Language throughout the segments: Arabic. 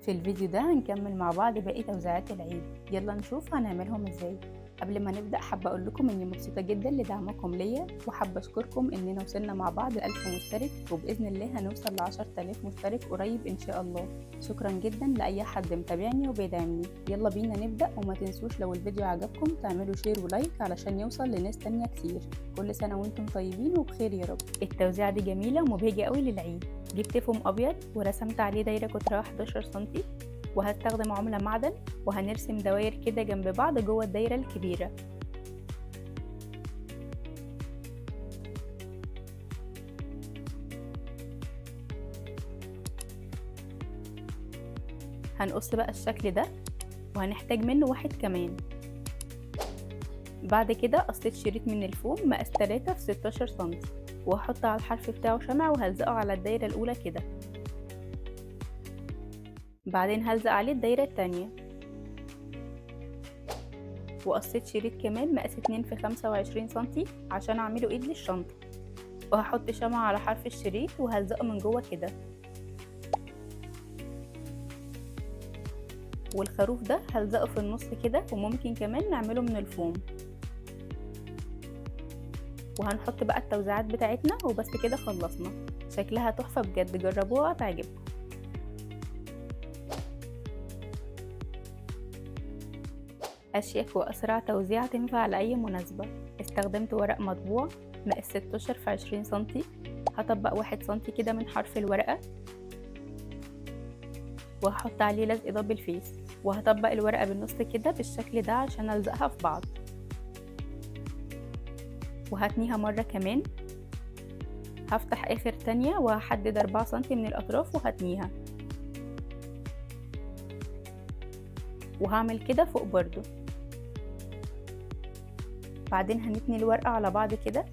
في الفيديو ده هنكمل مع بعض باقي توزيعات العيد. يلا نشوف هنعملهم ازاي. قبل ما نبدأ حابة اقول لكم اني مبسوطة جدا لدعمكم ليا، وحابة اشكركم اننا وصلنا مع بعض 1000 مشترك، وبإذن الله هنوصل ل10,000 مشترك قريب ان شاء الله. شكرا جدا لأي حد متابعني وبيدعمني. يلا بينا نبدأ، وما تنسوش لو الفيديو عجبكم تعملوا شير ولايك علشان يوصل لناس تانية كتير. كل سنة وانتم طيبين وبخير يا رب. التوزيعة دي جميلة ومبهجة قوي للعيد. جبت فوم ابيض ورسمت عليه دايره قطرها 11 سنتي، وهستخدم عملة معدن، وهنرسم دواير كده جنب بعض جوه الدايره الكبيره. هنقص بقى الشكل ده، وهنحتاج منه واحد كمان. بعد كده قصيت شريط من الفوم مقاس 3 في 16 سنتي، وهحط على الحرف بتاعه شمع وهلزقه على الدايره الاولى كده. بعدين هلزق عليه الدايره التانية، وقصيت شريط كمان مقاس 2 في 25 سنتي عشان اعمله ايد للشنطة، وهحط شمع على حرف الشريط وهلزقه من جوه كده. والخروف ده هلزقه في النص كده، وممكن كمان نعمله من الفوم. وهنحط بقى التوزيعات بتاعتنا، وبس كده خلصنا. شكلها تحفة بجد، جربوها هتعجبكم. أشيك وأسرع توزيع تنفع لأي مناسبة. استخدمت ورق مطبوع مقاس 16 في 20 سنتي. هطبق 1 سنتي كده من حرف الورقة، وهحط عليه لزق دبل فيس، وهطبق الورقة بالنص كده بالشكل ده عشان ألزقها في بعض. وهتنيها مرة كمان. هفتح آخر تانية وهحدد 4 سنتي من الأطراف وهتنيها، وهعمل كده فوق برضو. بعدين هنتني الورقة على بعض كده،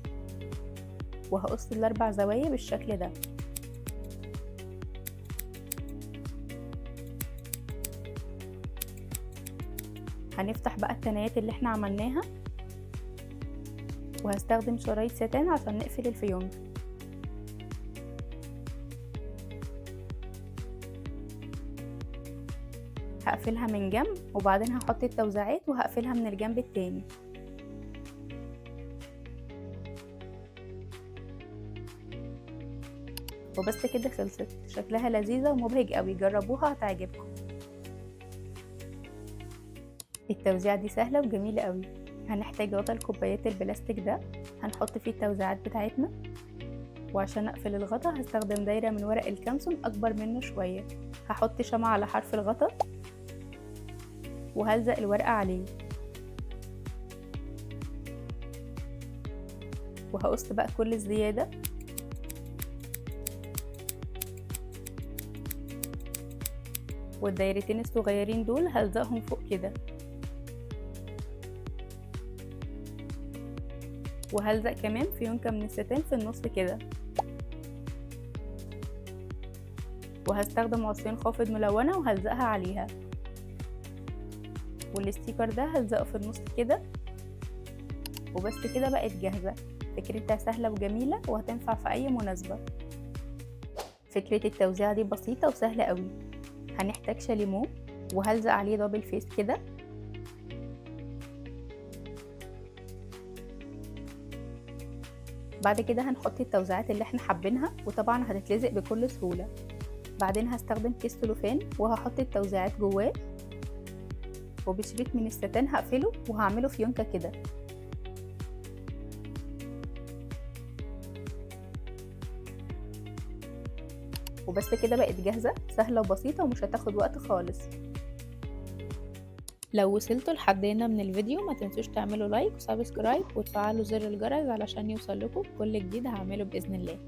وهقص ال4 زوايا بالشكل ده. هنفتح بقى التنايات اللي احنا عملناها، وهستخدم شرايط ستان عشان نقفل الفيونكة. هقفلها من جنب، وبعدين هحط التوزيعات وهقفلها من الجنب التاني. وبس كده خلصت. شكلها لذيذة ومبهج قوي، جربوها هتعجبكم. التوزيعة دي سهلة وجميلة قوي. هنحتاج غطا الكوبايات البلاستيك ده، هنحط فيه التوزيعات بتاعتنا. وعشان اقفل الغطا هستخدم دايرة من ورق الكانسون اكبر منه شوية. هحط شمع على حرف الغطا، وهلزق الورقة عليه، وهقص بقى كل الزيادة. والدايرتين الصغيرين دول هلزقهم فوق كده، وهلزق كمان فيونكة من الستان في النص كده. وهستخدم عصيان خافض ملونة وهلزقها عليها. والستيكر ده هلزقه في النص كده. وبس كده بقت جاهزة. فكرتها سهلة وجميلة وهتنفع في أي مناسبة. فكرة التوزيع دي بسيطة وسهلة قوي. هنحتاج شاليمو، وهلزق عليه دبل فيس كده. بعد كده هنحط التوزيعات اللي احنا حابينها، وطبعا هتتلزق بكل سهولة. بعدين هستخدم كيس سلوفان وهحط التوزيعات جواه، وبشريط من الستان هقفله وهعمله فيونكة كده. وبس كده بقت جاهزة، سهلة وبسيطة ومش هتاخد وقت خالص. لو وصلتوا لحد هنا من الفيديو ما تنسوش تعملوا لايك وسبسكرايب وتفعلوا زر الجرس علشان يوصل لكم كل جديد هعمله بإذن الله.